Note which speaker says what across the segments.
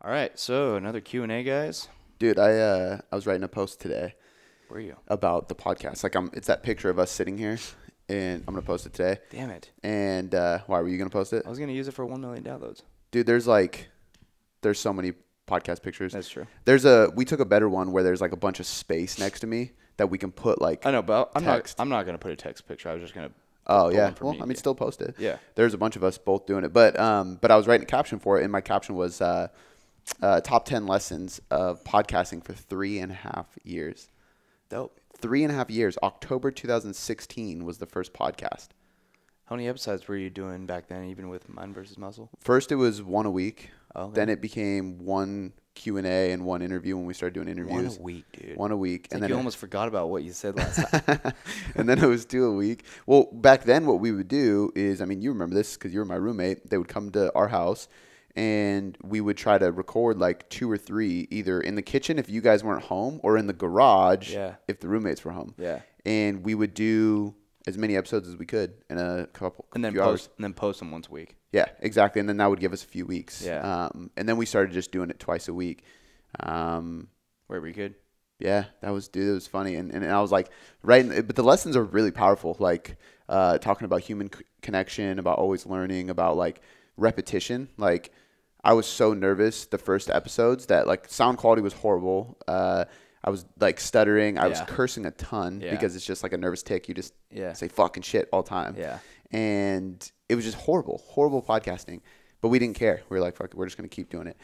Speaker 1: All right, so another Q&A, guys.
Speaker 2: Dude, I was writing a post today
Speaker 1: Where are you?
Speaker 2: about the podcast. Like, it's that picture of us sitting here, and I'm gonna post it today.
Speaker 1: Damn it.
Speaker 2: And why were you gonna post it?
Speaker 1: I was going to use it for 1 million downloads.
Speaker 2: Dude, there's so many podcast pictures.
Speaker 1: That's true.
Speaker 2: We took a better one where there's like a bunch of space next to me that we can put like
Speaker 1: I know, but I'm
Speaker 2: text.
Speaker 1: not going to put a text picture. I was just going to
Speaker 2: Oh yeah. Well, I mean, still post it.
Speaker 1: Yeah.
Speaker 2: There's a bunch of us both doing it, but I was writing a caption for it, and my caption was top 10 lessons of podcasting for 3.5 years.
Speaker 1: Dope.
Speaker 2: 3.5 years. October 2016 was the first podcast.
Speaker 1: How many episodes were you doing back then, even with Mind versus Muscle?
Speaker 2: First, it was one a week.
Speaker 1: Oh, okay.
Speaker 2: Then it became one Q&A and one interview when we started doing interviews.
Speaker 1: 1 a week, dude.
Speaker 2: 1 a week.
Speaker 1: And then you almost forgot about what you said last time.
Speaker 2: And then it was 2 a week. Well, back then what we would do is, I mean, you remember this because you were my roommate. They would come to our house and we would try to record like 2 or 3 either in the kitchen if you guys weren't home or in the garage if the roommates were home.
Speaker 1: Yeah.
Speaker 2: And we would do as many episodes as we could in a few hours.
Speaker 1: And then post them once a week.
Speaker 2: Yeah, exactly. And then that would give us a few weeks.
Speaker 1: Yeah.
Speaker 2: And then we started just doing it twice a week.
Speaker 1: Where we could.
Speaker 2: Yeah, it was funny. And I was like, but the lessons are really powerful. Like, talking about human connection, about always learning, about like repetition. Like, I was so nervous the first episodes that like sound quality was horrible. I was like stuttering. I was cursing a ton because it's just like a nervous tick. You just say fucking shit all the time.
Speaker 1: Yeah.
Speaker 2: And it was just horrible podcasting. But we didn't care. We were like, fuck it, we're just going to keep doing it.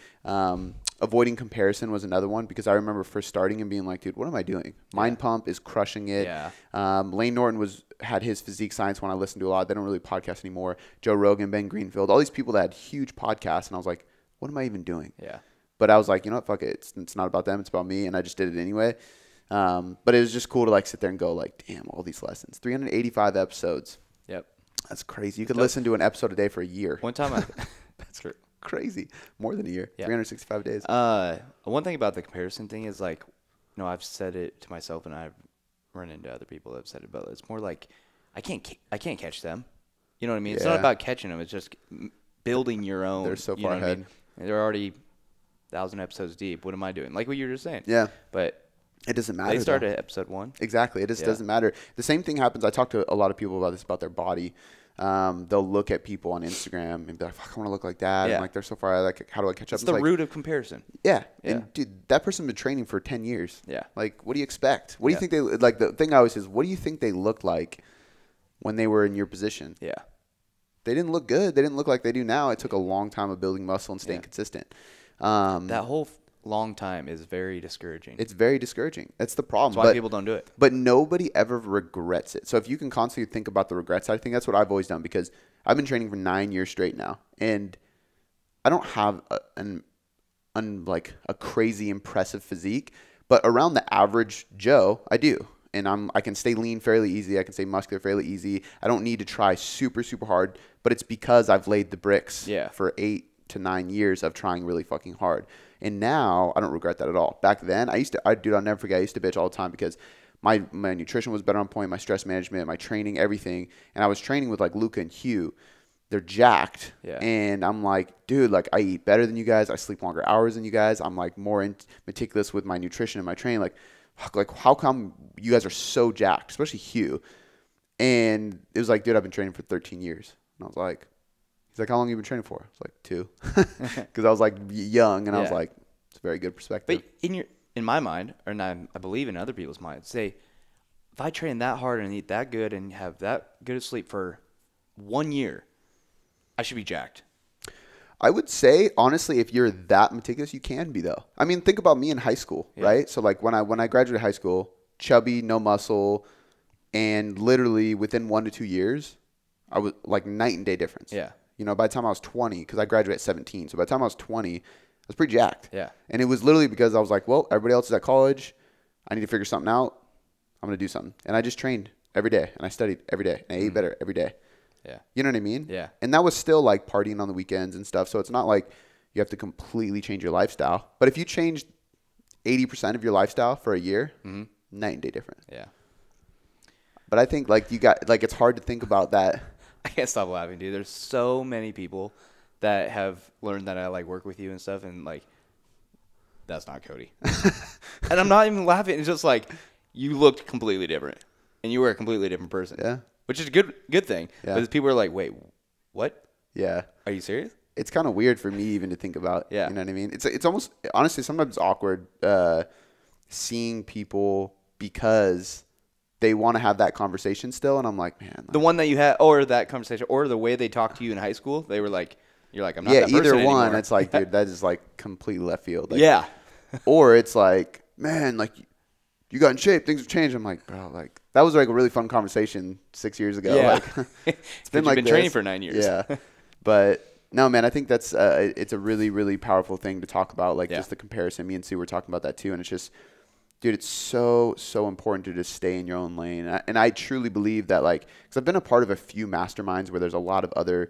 Speaker 2: Avoiding comparison was another one because I remember first starting and being like, dude, what am I doing? Mind Pump is crushing it.
Speaker 1: Yeah.
Speaker 2: Lane Norton had his Physique Science one I listened to a lot. They don't really podcast anymore. Joe Rogan, Ben Greenfield, all these people that had huge podcasts. And I was like, what am I even doing?
Speaker 1: Yeah.
Speaker 2: But I was like, you know what, fuck it. It's not about them. It's about me. And I just did it anyway. But it was just cool to like sit there and go like, damn, all these lessons. 385 episodes.
Speaker 1: Yep.
Speaker 2: That's crazy. You could listen to an episode a day for a year.
Speaker 1: One time
Speaker 2: That's crazy. More than a year.
Speaker 1: Yeah.
Speaker 2: 365 days.
Speaker 1: One thing about the comparison thing is like, you know, I've said it to myself and I've run into other people that have said it, but it's more like I can't catch them. You know what I mean? It's not about catching them. It's just building your own.
Speaker 2: They're so far ahead.
Speaker 1: I mean? They're already 1,000 episodes deep. What am I doing? Like what you were just saying.
Speaker 2: Yeah.
Speaker 1: But
Speaker 2: it doesn't matter.
Speaker 1: They started at episode 1.
Speaker 2: Exactly. It just doesn't matter. The same thing happens. I talk to a lot of people about this, about their body. They'll look at people on Instagram and be like, fuck, I want to look like that.
Speaker 1: Yeah.
Speaker 2: And like, they're so far ahead. Like, how do I catch up?
Speaker 1: It's the root of comparison.
Speaker 2: Yeah. And dude, that person's been training for 10 years.
Speaker 1: Yeah.
Speaker 2: Like, what do you expect? What do you think they, like, the thing I always say is, what do you think they looked like when they were in your position?
Speaker 1: Yeah.
Speaker 2: They didn't look good. They didn't look like they do now. It took a long time of building muscle and staying consistent.
Speaker 1: That whole long time is very discouraging.
Speaker 2: It's very discouraging. That's the problem.
Speaker 1: That's why people don't do it.
Speaker 2: But nobody ever regrets it. So if you can constantly think about the regrets, I think that's what I've always done because I've been training for 9 years straight now. And I don't have like a crazy impressive physique, but around the average Joe, I do. And I can stay lean fairly easy. I can stay muscular fairly easy. I don't need to try super, super hard, but it's because I've laid the bricks for 8 to 9 years of trying really fucking hard. And now I don't regret that at all. Back then, I'll never forget, I used to bitch all the time because my nutrition was better on point, my stress management, my training, everything. And I was training with like Luca and Hugh. They're jacked. Yeah. And I'm like, dude, like I eat better than you guys. I sleep longer hours than you guys. I'm like more meticulous with my nutrition and my training. Like how come you guys are so jacked, especially Hugh? And it was like, dude, I've been training for 13 years. And I was like, he's like, how long have you been training for? I was like, 2. Because I was like young, and I was like, it's a very good perspective.
Speaker 1: But in my mind, and I believe in other people's minds, say, if I train that hard and eat that good and have that good of sleep for 1 year, I should be jacked.
Speaker 2: I would say, honestly, if you're that meticulous, you can be, though. I mean, think about me in high school, right? So, like, when I graduated high school, chubby, no muscle, and literally within 1 to 2 years, I was like night and day difference.
Speaker 1: Yeah.
Speaker 2: You know, by the time I was 20, because I graduated at 17, so by the time I was 20, I was pretty jacked.
Speaker 1: Yeah.
Speaker 2: And it was literally because I was like, well, everybody else is at college. I need to figure something out. I'm going to do something. And I just trained every day, and I studied every day, and I ate better every day.
Speaker 1: Yeah.
Speaker 2: You know what I mean?
Speaker 1: Yeah.
Speaker 2: And that was still like partying on the weekends and stuff. So it's not like you have to completely change your lifestyle. But if you changed 80% of your lifestyle for a year, night and day difference.
Speaker 1: Yeah.
Speaker 2: But I think like it's hard to think about that.
Speaker 1: I can't stop laughing, dude. There's so many people that have learned that I like work with you and stuff, and like that's not Cody. And I'm not even laughing. It's just like, you looked completely different. And you were a completely different person.
Speaker 2: Yeah.
Speaker 1: Which is a good thing.
Speaker 2: Yeah.
Speaker 1: But people are like, wait, what?
Speaker 2: Yeah.
Speaker 1: Are you serious?
Speaker 2: It's kind of weird for me even to think about.
Speaker 1: Yeah.
Speaker 2: You know what I mean? It's almost, honestly, sometimes awkward seeing people because they want to have that conversation still. And I'm like, man. Like,
Speaker 1: the one that you had, or that conversation, or the way they talked to you in high school, they were like, you're like, I'm not that person
Speaker 2: either one.
Speaker 1: anymore.
Speaker 2: It's like, dude, that is like completely left field. Like,
Speaker 1: yeah.
Speaker 2: Or it's like, man, like, you got in shape, things have changed. I'm like, bro, like, that was like a really fun conversation 6 years ago.
Speaker 1: Yeah.
Speaker 2: Like, it's been
Speaker 1: You've
Speaker 2: like
Speaker 1: been
Speaker 2: this.
Speaker 1: training for 9 years.
Speaker 2: Yeah. But no, man, I think that's it's a really, really powerful thing to talk about. Like, just the comparison. Me and Sue were talking about that too. And it's just, dude, it's so important to just stay in your own lane. And I truly believe that, like, because I've been a part of a few masterminds where there's a lot of other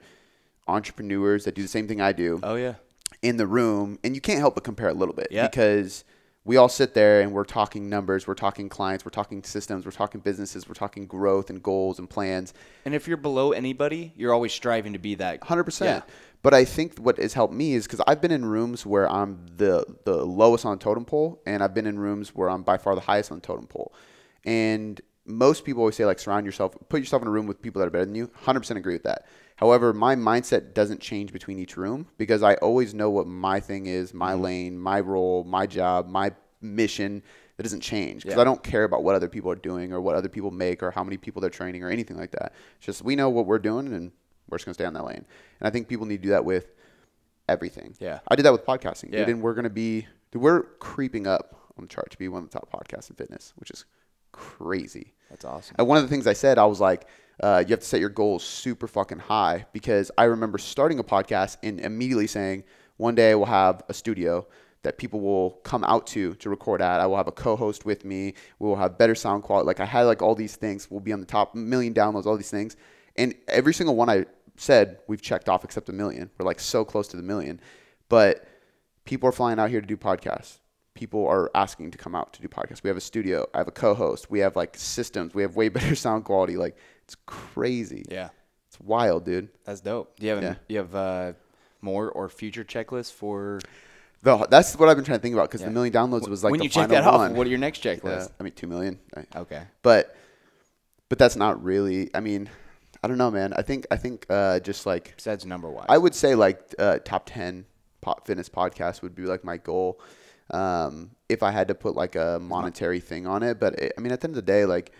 Speaker 2: entrepreneurs that do the same thing I do.
Speaker 1: Oh, yeah.
Speaker 2: In the room. And you can't help but compare a little bit.
Speaker 1: Yeah.
Speaker 2: Because we all sit there and we're talking numbers, we're talking clients, we're talking systems, we're talking businesses, we're talking growth and goals and plans.
Speaker 1: And if you're below anybody, you're always striving to be that.
Speaker 2: 100%.
Speaker 1: Yeah.
Speaker 2: But I think what has helped me is because I've been in rooms where I'm the lowest on the totem pole, and I've been in rooms where I'm by far the highest on the totem pole. And most people always say, like, surround yourself, put yourself in a room with people that are better than you. 100% agree with that. However, my mindset doesn't change between each room because I always know what my thing is, my lane, my role, my job, my mission. That doesn't change because I don't care about what other people are doing or what other people make or how many people they're training or anything like that. It's just we know what we're doing and we're just going to stay on that lane. And I think people need to do that with everything.
Speaker 1: Yeah.
Speaker 2: I did that with podcasting.
Speaker 1: Yeah.
Speaker 2: Dude, and we're creeping up on the chart to be one of the top podcasts in fitness, which is crazy.
Speaker 1: That's awesome.
Speaker 2: And one of the things I said, I was like, you have to set your goals super fucking high because I remember starting a podcast and immediately saying, one day we'll have a studio that people will come out to record at. I will have a co-host with me. We will have better sound quality. Like I had like all these things. We'll be on the top 1 million downloads, all these things. And every single one I said, we've checked off except 1 million. We're like so close to the 1 million. But people are flying out here to do podcasts. People are asking to come out to do podcasts. We have a studio. I have a co-host. We have like systems. We have way better sound quality. Like it's crazy.
Speaker 1: Yeah.
Speaker 2: It's wild, dude.
Speaker 1: That's dope. Do you have more or future checklists for?
Speaker 2: That's what I've been trying to think about because the 1 million downloads was like
Speaker 1: when
Speaker 2: the
Speaker 1: you check
Speaker 2: final
Speaker 1: that off,
Speaker 2: one.
Speaker 1: what are your next checklists?
Speaker 2: Yeah, I mean 2 million.
Speaker 1: Okay.
Speaker 2: But that's not really. I mean, I don't know, man. I think just like
Speaker 1: besides number wise,
Speaker 2: I would say like top 10 fitness podcasts would be like my goal. If I had to put like a monetary thing on it, but I mean at the end of the day, like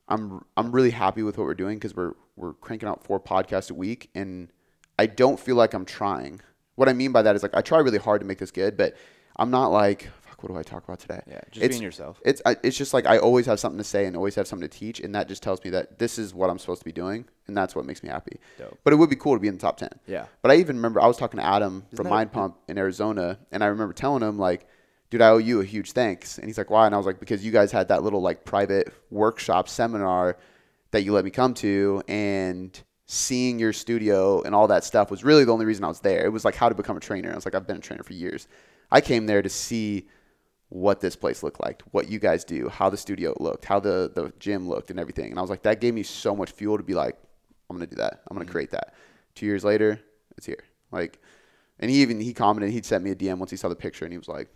Speaker 2: I'm really happy with what we're doing because we're cranking out 4 podcasts a week, and I don't feel like I'm trying. What I mean by that is like I try really hard to make this good, but I'm not like, fuck, what do I talk about today?
Speaker 1: Yeah, just being yourself.
Speaker 2: It's just like I always have something to say and always have something to teach, and that just tells me that this is what I'm supposed to be doing, and that's what makes me happy.
Speaker 1: Dope.
Speaker 2: But it would be cool to be in the top 10.
Speaker 1: Yeah.
Speaker 2: But I even remember I was talking to Adam from Mind Pump in Arizona, and I remember telling him like, dude, I owe you a huge thanks. And he's like, why? And I was like, because you guys had that little like private workshop seminar that you let me come to, and seeing your studio and all that stuff was really the only reason I was there. It was like how to become a trainer. I was like, I've been a trainer for years. I came there to see what this place looked like, what you guys do, how the studio looked, how the gym looked and everything. And I was like, that gave me so much fuel to be like, I'm going to do that. I'm going to create that. 2 years later, it's here. Like, and he commented, he'd sent me a DM once he saw the picture, and he was like,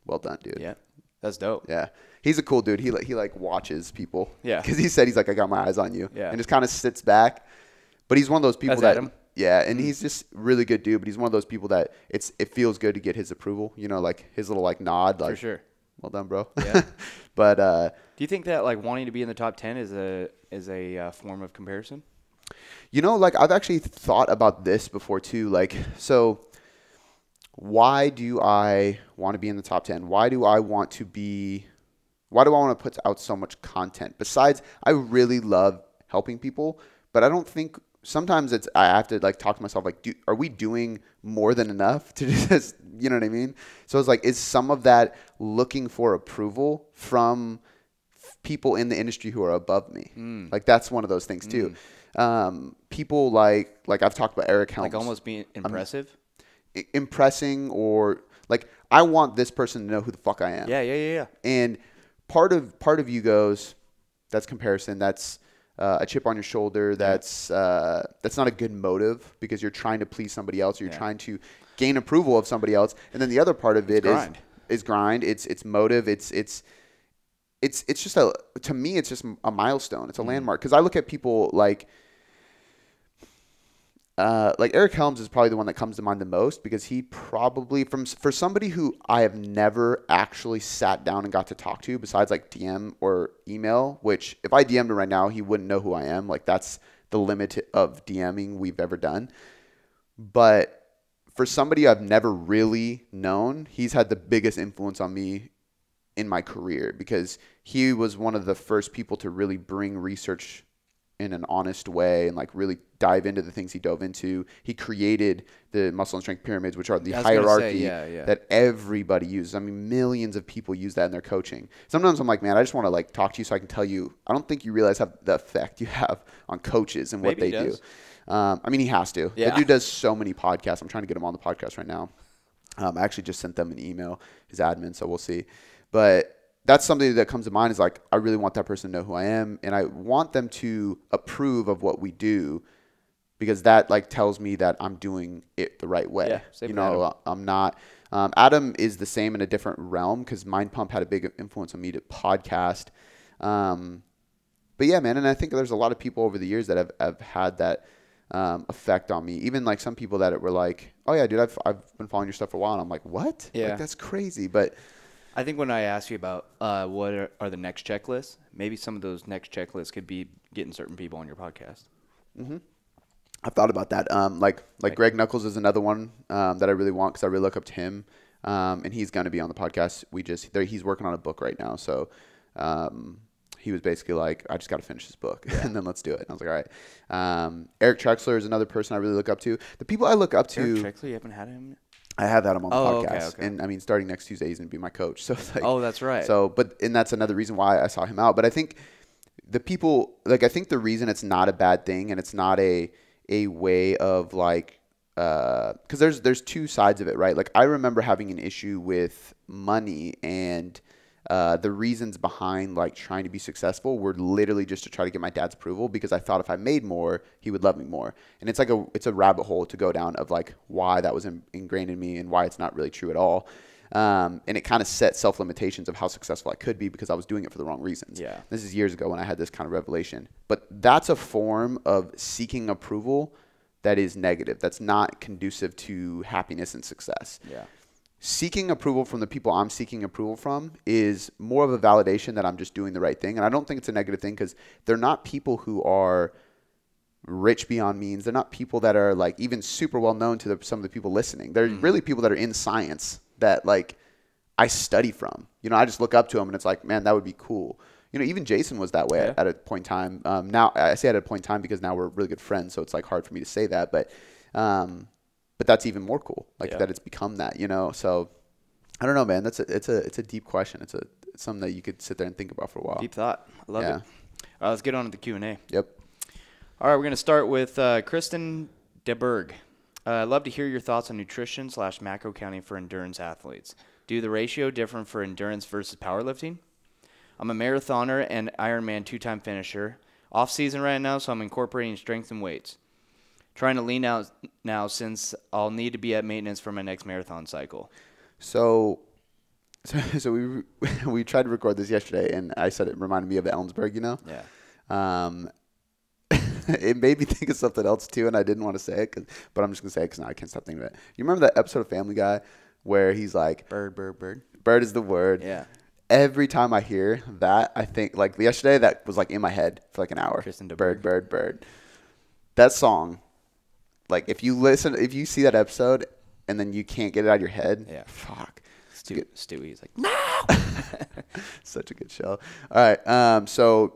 Speaker 2: well done, dude.
Speaker 1: Yeah. That's dope.
Speaker 2: Yeah. He's a cool dude. He like watches people.
Speaker 1: Yeah.
Speaker 2: Because he said, he's like, I got my eyes on you.
Speaker 1: Yeah.
Speaker 2: And just kind of sits back. But he's one of those people
Speaker 1: That's
Speaker 2: that,
Speaker 1: Adam?
Speaker 2: yeah, and he's just really good dude. But he's one of those people that it feels good to get his approval, you know, like his little like nod, like,
Speaker 1: For sure.
Speaker 2: well done, bro.
Speaker 1: Yeah.
Speaker 2: But
Speaker 1: do you think that like wanting to be in the top 10 is a form of comparison?
Speaker 2: you know, like I've actually thought about this before too. Like, so why do I want to be in the top 10? Why do I want to put out so much content? Besides, I really love helping people, but I don't think sometimes I have to like talk to myself like, are we doing more than enough to just, you know what I mean? So it's like, is some of that looking for approval from people in the industry who are above me? Like that's one of those things too. People like I've talked about Eric Helms.
Speaker 1: Like almost being impressive?
Speaker 2: Impressing, or like I want this person to know who the fuck I am.
Speaker 1: Yeah.
Speaker 2: And part of you goes, that's comparison. That's a chip on your shoulder. That's not a good motive because you're trying to please somebody else, or you're trying to gain approval of somebody else. And then the other part of it is is grind. It's motive. It's just to me, it's just a milestone. It's a landmark. Because I look at people like Eric Helms is probably the one that comes to mind the most, because he probably for somebody who I have never actually sat down and got to talk to besides like DM or email, which if I DM'd him right now, he wouldn't know who I am. Like that's the limit of DMing we've ever done. But for somebody I've never really known, he's had the biggest influence on me in my career, because he was one of the first people to really bring research in an honest way and like really dive into the things he dove into. He created the muscle and strength pyramids, which are the hierarchy that everybody uses. I mean, millions of people use that in their coaching. Sometimes I'm like, man, I just want to like talk to you so I can tell you, I don't think you realize how the effect you have on coaches and what they do. I mean, he has to. The dude does so many podcasts. I'm trying to get him on the podcast right now. I actually just sent them an email, his admin, so we'll see. But that's something that comes to mind, is like, I really want that person to know who I am, and I want them to approve of what we do, because that like tells me that I'm doing it the right way.
Speaker 1: Yeah,
Speaker 2: you know, I'm not. Adam is the same in a different realm, because Mind Pump had a big influence on me to podcast. But yeah, man, and I think there's a lot of people over the years that have had that effect on me. Even like some people that were like, oh yeah, dude, I've been following your stuff for a while, and I'm like, what?
Speaker 1: Yeah,
Speaker 2: like, that's crazy. But
Speaker 1: I think when I ask you about what are the next checklists, maybe some of those next checklists could be getting certain people on your podcast.
Speaker 2: Mm-hmm. I've thought about that. Like Greg Knuckles is another one that I really want, because I really look up to him, and he's going to be on the podcast. He's working on a book right now, so he was basically like, I just got to finish this book, and then let's do it. And I was like, all right. Eric Trexler is another person I really look up to. The people I look up to.
Speaker 1: Eric Trexler, you haven't had him yet?
Speaker 2: I have had him on the podcast.
Speaker 1: Okay.
Speaker 2: And I mean, starting next Tuesday, he's going to be my coach. So it's like,
Speaker 1: oh, that's right.
Speaker 2: So, and that's another reason why I saw him out. But I think the people, like, I think the reason it's not a bad thing, and it's not a way of like, because there's two sides of it, right? Like, I remember having an issue with money, and the reasons behind like trying to be successful were literally just to try to get my dad's approval, because I thought if I made more, he would love me more. And it's like it's a rabbit hole to go down of like why that was ingrained in me and why it's not really true at all. And it kind of set self-limitations of how successful I could be, because I was doing it for the wrong reasons.
Speaker 1: Yeah.
Speaker 2: This is years ago when I had this kind of revelation. But that's a form of seeking approval that is negative. That's not conducive to happiness and success.
Speaker 1: Yeah.
Speaker 2: Seeking approval from the people I'm seeking approval from is more of a validation that I'm just doing the right thing. And I don't think it's a negative thing, because they're not people who are rich beyond means. They're not people that are like even super well known to some of the people listening. They're really people that are in science that like I study from. You know, I just look up to them and it's like, man, that would be cool. You know, even Jason was that way at a point in time. Now I say at a point in time because now we're really good friends, so it's like hard for me to say that, but that's even more cool, like that it's become that, you know? So I don't know, man. It's a deep question. It's something that you could sit there and think about for a while.
Speaker 1: Deep thought. I love it. All right, let's get on to the Q&A.
Speaker 2: Yep.
Speaker 1: All right, we're going to start with Kristen DeBerg. I'd love to hear your thoughts on nutrition / macro counting for endurance athletes. Do the ratio different for endurance versus powerlifting? I'm a marathoner and Ironman 2-time finisher. Off season right now, so I'm incorporating strength and weights. Trying to lean out now since I'll need to be at maintenance for my next marathon cycle.
Speaker 2: So we tried to record this yesterday, and I said it reminded me of Ellensburg, you know?
Speaker 1: Yeah.
Speaker 2: It made me think of something else too, and I didn't want to say it, but I'm just going to say it because now I can't stop thinking of it. You remember that episode of Family Guy where he's like,
Speaker 1: Bird, bird, bird.
Speaker 2: Bird is the word.
Speaker 1: Yeah.
Speaker 2: Every time I hear that, I think, like yesterday, that was like in my head for like an hour.
Speaker 1: Kristen DeBerg.
Speaker 2: Bird, bird, bird. That song, like if you see that episode and then you can't get it out of your head, fuck.
Speaker 1: Stewie's like, no!
Speaker 2: Such a good show. All right. So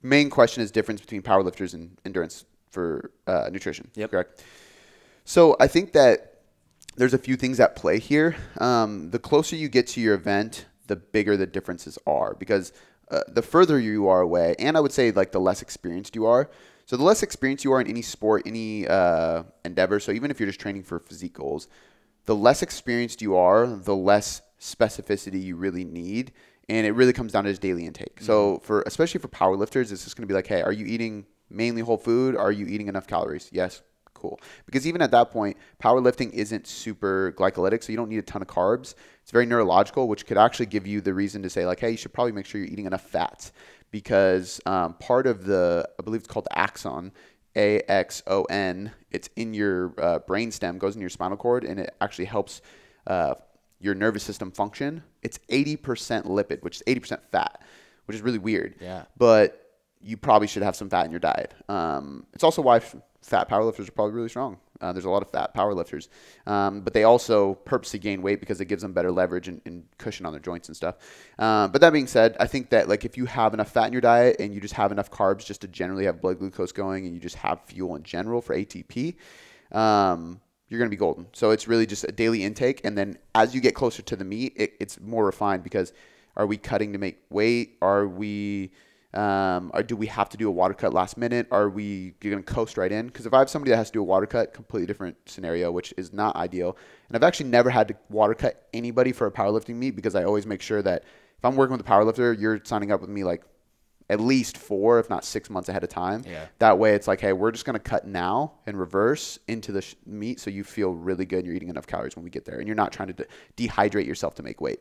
Speaker 2: main question is difference between powerlifters and endurance for nutrition.
Speaker 1: Yep.
Speaker 2: Correct? So I think that there's a few things at play here. The closer you get to your event, the bigger the differences are, because the further you are away, and I would say like the less experienced you are. So the less experienced you are in any sport, any endeavor, so even if you're just training for physique goals, the less experienced you are, the less specificity you really need. And it really comes down to his daily intake. Mm-hmm. So especially for powerlifters, it's just going to be like, hey, are you eating mainly whole food? Are you eating enough calories? Yes. cool. Because even at that point, powerlifting isn't super glycolytic, so you don't need a ton of carbs. It's very neurological, which could actually give you the reason to say like, hey, you should probably make sure you're eating enough fats, because part of the, I believe it's called axon, AXON, it's in your brainstem, goes in your spinal cord, and it actually helps your nervous system function. It's 80% lipid, which is 80% fat, which is really weird.
Speaker 1: Yeah.
Speaker 2: But you probably should have some fat in your diet. It's also why fat powerlifters are probably really strong. There's a lot of fat powerlifters. But they also purposely gain weight because it gives them better leverage and cushion on their joints and stuff. But that being said, I think that like if you have enough fat in your diet and you just have enough carbs just to generally have blood glucose going, and you just have fuel in general for ATP, you're going to be golden. So it's really just a daily intake. And then as you get closer to the meet, it's more refined, because are we cutting to make weight? Are we... or do we have to do a water cut last minute? Are we going to coast right in? Because if I have somebody that has to do a water cut, completely different scenario, which is not ideal. And I've actually never had to water cut anybody for a powerlifting meet, because I always make sure that if I'm working with a powerlifter, you're signing up with me like at least 4, if not 6 months ahead of time.
Speaker 1: Yeah. That
Speaker 2: way it's like, hey, we're just going to cut now and reverse into the meet, so you feel really good and you're eating enough calories when we get there. And you're not trying to dehydrate yourself to make weight.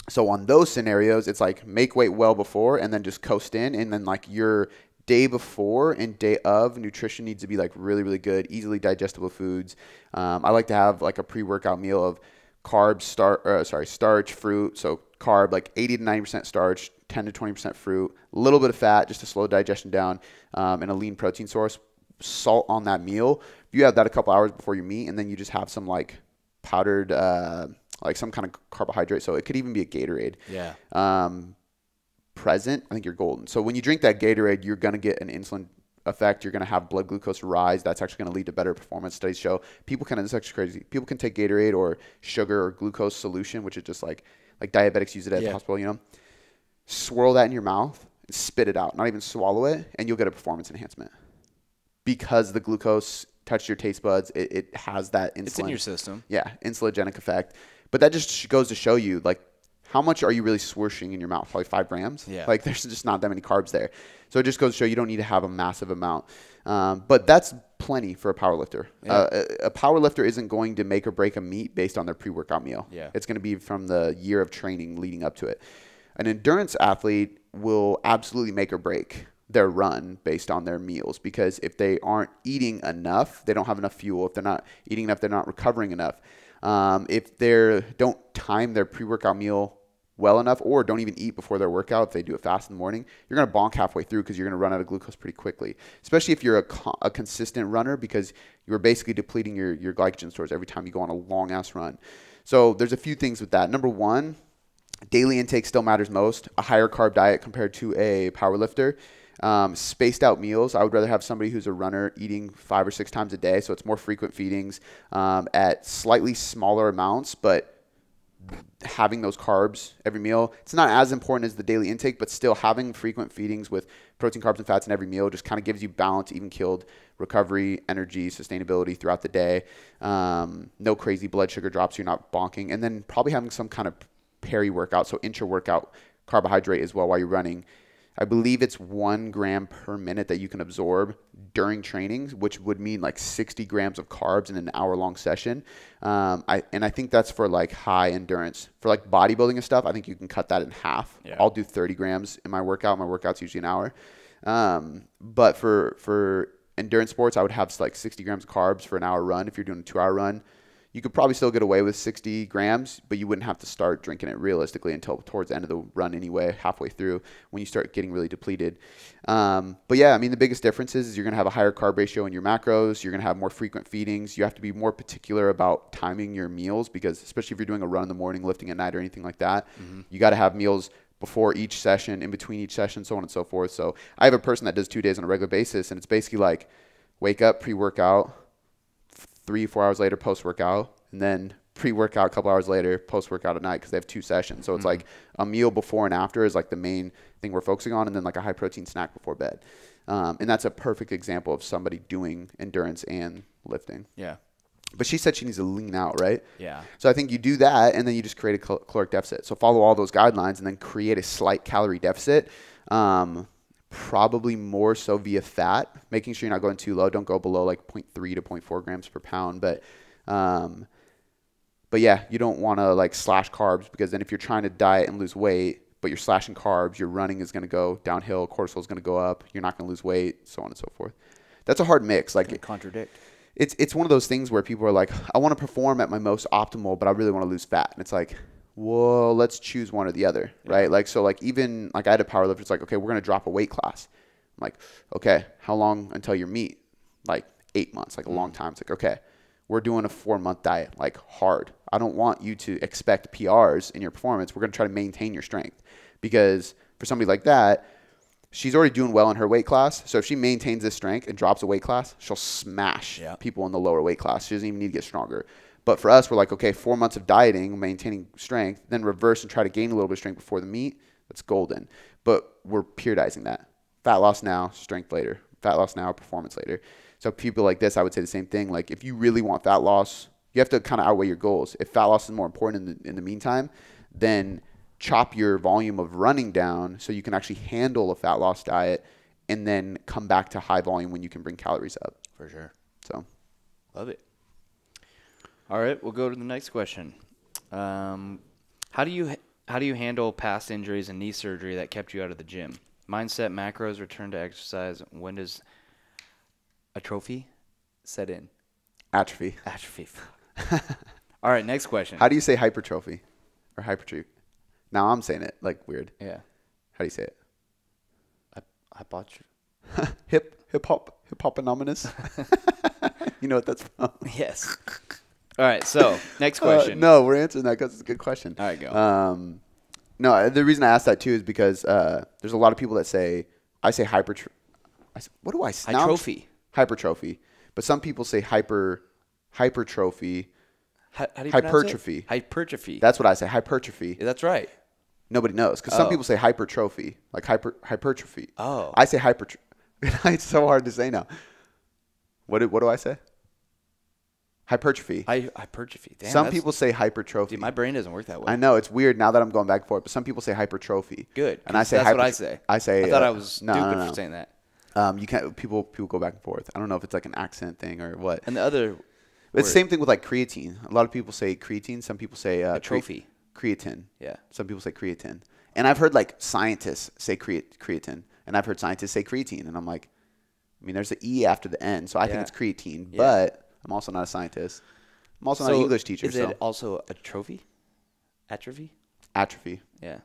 Speaker 2: So on those scenarios, it's like make weight well before and then just coast in. And then like your day before and day of nutrition needs to be like really, really good, easily digestible foods. I like to have like a pre-workout meal of carbs, starch, fruit. So carb, like 80 to 90% starch, 10 to 20% fruit, a little bit of fat just to slow digestion down, and a lean protein source. Salt on that meal. If you have that a couple hours before your meet, and then you just have some like powdered, like some kind of carbohydrate. So it could even be a Gatorade.
Speaker 1: Yeah.
Speaker 2: Present, I think you're golden. So when you drink that Gatorade, you're going to get an insulin effect. You're going to have blood glucose rise. That's actually going to lead to better performance. Studies show people can, it's actually crazy. People can take Gatorade or sugar or glucose solution, which is just like diabetics use it at the hospital, you know, swirl that in your mouth and spit it out, not even swallow it. And you'll get a performance enhancement because the glucose touched your taste buds. It has that insulin.
Speaker 1: It's in your system.
Speaker 2: Yeah. Insulinogenic effect. But that just goes to show you, like, how much are you really swooshing in your mouth? Probably 5 grams.
Speaker 1: Yeah.
Speaker 2: Like, there's just not that many carbs there. So it just goes to show you don't need to have a massive amount. But that's plenty for a powerlifter.
Speaker 1: Yeah.
Speaker 2: A powerlifter isn't going to make or break a meet based on their pre-workout meal.
Speaker 1: Yeah.
Speaker 2: It's going to be from the year of training leading up to it. An endurance athlete will absolutely make or break their run based on their meals, because if they aren't eating enough, they don't have enough fuel. If they're not eating enough, they're not recovering enough. If they don't time their pre-workout meal well enough, or don't even eat before their workout, if they do it fast in the morning, you're going to bonk halfway through because you're going to run out of glucose pretty quickly, especially if you're a consistent runner, because you're basically depleting your glycogen stores every time you go on a long-ass run. So there's a few things with that. Number one, daily intake still matters most. A higher carb diet compared to a powerlifter. Spaced out meals. I would rather have somebody who's a runner eating 5 or 6 times a day. So it's more frequent feedings at slightly smaller amounts, but having those carbs every meal. It's not as important as the daily intake, but still having frequent feedings with protein, carbs, and fats in every meal just kind of gives you balance, even keeled recovery, energy, sustainability throughout the day. No crazy blood sugar drops. You're not bonking. And then probably having some kind of peri-workout, so intra-workout carbohydrate as well while you're running. I believe it's 1 gram per minute that you can absorb during trainings, which would mean like 60 grams of carbs in an hour-long session. I think that's for like high endurance. For like bodybuilding and stuff, I think you can cut that in half. Yeah. I'll do 30 grams in my workout. My workout's usually an hour. But for endurance sports, I would have like 60 grams of carbs for an hour run. If you're doing a 2-hour run, you could probably still get away with 60 grams, but you wouldn't have to start drinking it realistically until towards the end of the run anyway, halfway through when you start getting really depleted. But yeah, I mean, the biggest difference is you're going to have a higher carb ratio in your macros. You're going to have more frequent feedings. You have to be more particular about timing your meals, because especially if you're doing a run in the morning, lifting at night, or anything like that, you got to have meals before each session, in between each session, so on and so forth. So I have a person that does 2 days on a regular basis, and it's basically like wake up, pre-workout, 3-4 hours later post-workout, and then pre-workout a couple hours later, post-workout at night, because they have 2 sessions. So it's like a meal before and after is like the main thing we're focusing on, and then like a high-protein snack before bed. And that's a perfect example of somebody doing endurance and lifting. Yeah. But she said she needs to lean out, right? Yeah. So I think you do that, and then you just create a caloric deficit. So follow all those guidelines and then create a slight calorie deficit. probably more so via fat, making sure you're not going too low. Don't go below like 0.3 to 0.4 grams per pound. But yeah, you don't want to like slash carbs, because then if you're trying to diet and lose weight, but you're slashing carbs, your running is going to go downhill, cortisol is going to go up, you're not going to lose weight, so on and so forth. That's a hard mix. Like,
Speaker 1: contradict.
Speaker 2: It's one of those things where people are like, I want to perform at my most optimal, but I really want to lose fat. And it's like, well, let's choose one or the other, right? Like, so like even like I had a power lifter, it's like, okay, we're going to drop a weight class. I'm like, okay, how long until your meet? Like 8 months, like a long time. It's like, okay, we're doing a 4-month diet, like hard. I don't want you to expect PRs in your performance. We're going to try to maintain your strength, because for somebody like that, she's already doing well in her weight class. So if she maintains this strength and drops a weight class, she'll smash people in the lower weight class. She doesn't even need to get stronger. But for us, we're like, okay, 4 months of dieting, maintaining strength, then reverse and try to gain a little bit of strength before the meet. That's golden. But we're periodizing that. Fat loss now, strength later. Fat loss now, performance later. So people like this, I would say the same thing. Like, if you really want fat loss, you have to kind of outweigh your goals. If fat loss is more important in the meantime, then chop your volume of running down so you can actually handle a fat loss diet, and then come back to high volume when you can bring calories up.
Speaker 1: For sure.
Speaker 2: So,
Speaker 1: love it. All right, we'll go to the next question. How do you handle past injuries and knee surgery that kept you out of the gym? Mindset, macros, return to exercise. When does atrophy set in?
Speaker 2: Atrophy.
Speaker 1: All right, next question.
Speaker 2: How do you say hypertrophy or hypertrophy? Now I'm saying it like weird.
Speaker 1: Yeah.
Speaker 2: How do you say it?
Speaker 1: Hypertrophy.
Speaker 2: Hip hop anonymous. You know what that's from?
Speaker 1: Yes. All right, so next question.
Speaker 2: No, we're answering that because it's a good question.
Speaker 1: All right, go.
Speaker 2: No, the reason I asked that too is because there's a lot of people that say, I say hypertrophy. What do I say?
Speaker 1: Hypertrophy.
Speaker 2: Hypertrophy. But some people say hypertrophy.
Speaker 1: How do you
Speaker 2: hypertrophy.
Speaker 1: It? Hypertrophy.
Speaker 2: That's what I say. Hypertrophy.
Speaker 1: Yeah, that's right.
Speaker 2: Nobody knows, because some people say hypertrophy, like hypertrophy.
Speaker 1: Oh.
Speaker 2: I say hypertrophy. It's so hard to say now. What do I say? Hypertrophy.
Speaker 1: Hypertrophy. Damn,
Speaker 2: some people say hypertrophy.
Speaker 1: Dude, my brain doesn't work that way.
Speaker 2: I know, it's weird now that I'm going back and forth, but some people say hypertrophy.
Speaker 1: Good.
Speaker 2: And I say
Speaker 1: that's what I say.
Speaker 2: I
Speaker 1: thought I was stupid for saying that.
Speaker 2: You can't. People go back and forth. I don't know if it's like an accent thing or what.
Speaker 1: And the other.
Speaker 2: It's the same thing with like creatine. A lot of people say creatine. Some people say
Speaker 1: trophy.
Speaker 2: Creatine.
Speaker 1: Yeah.
Speaker 2: Some people say creatine. And I've heard like scientists say creatine, and I've heard scientists say creatine, and I'm like, I mean, there's an E after the N, so I think it's creatine. Yeah. But I'm also not a scientist. I'm also not an English teacher.
Speaker 1: Is it also atrophy? Atrophy?
Speaker 2: Atrophy.
Speaker 1: Yeah.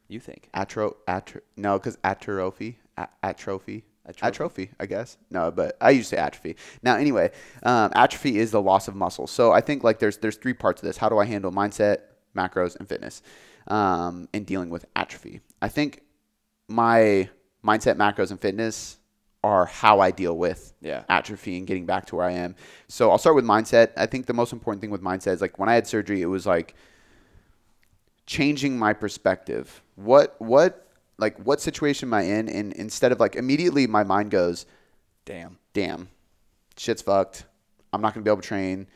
Speaker 1: You think?
Speaker 2: No, because atrophy, I guess. No, but I usually say atrophy. Now, anyway, atrophy is the loss of muscle. So I think like there's 3 parts of this. How do I handle mindset, macros, and fitness in dealing with atrophy? I think my mindset, macros, and fitness are how I deal with atrophy and getting back to where I am. So I'll start with mindset. I think the most important thing with mindset is like when I had surgery, it was like changing my perspective. What situation am I in? And instead of like immediately my mind goes, damn, shit's fucked. I'm not going to be able to train.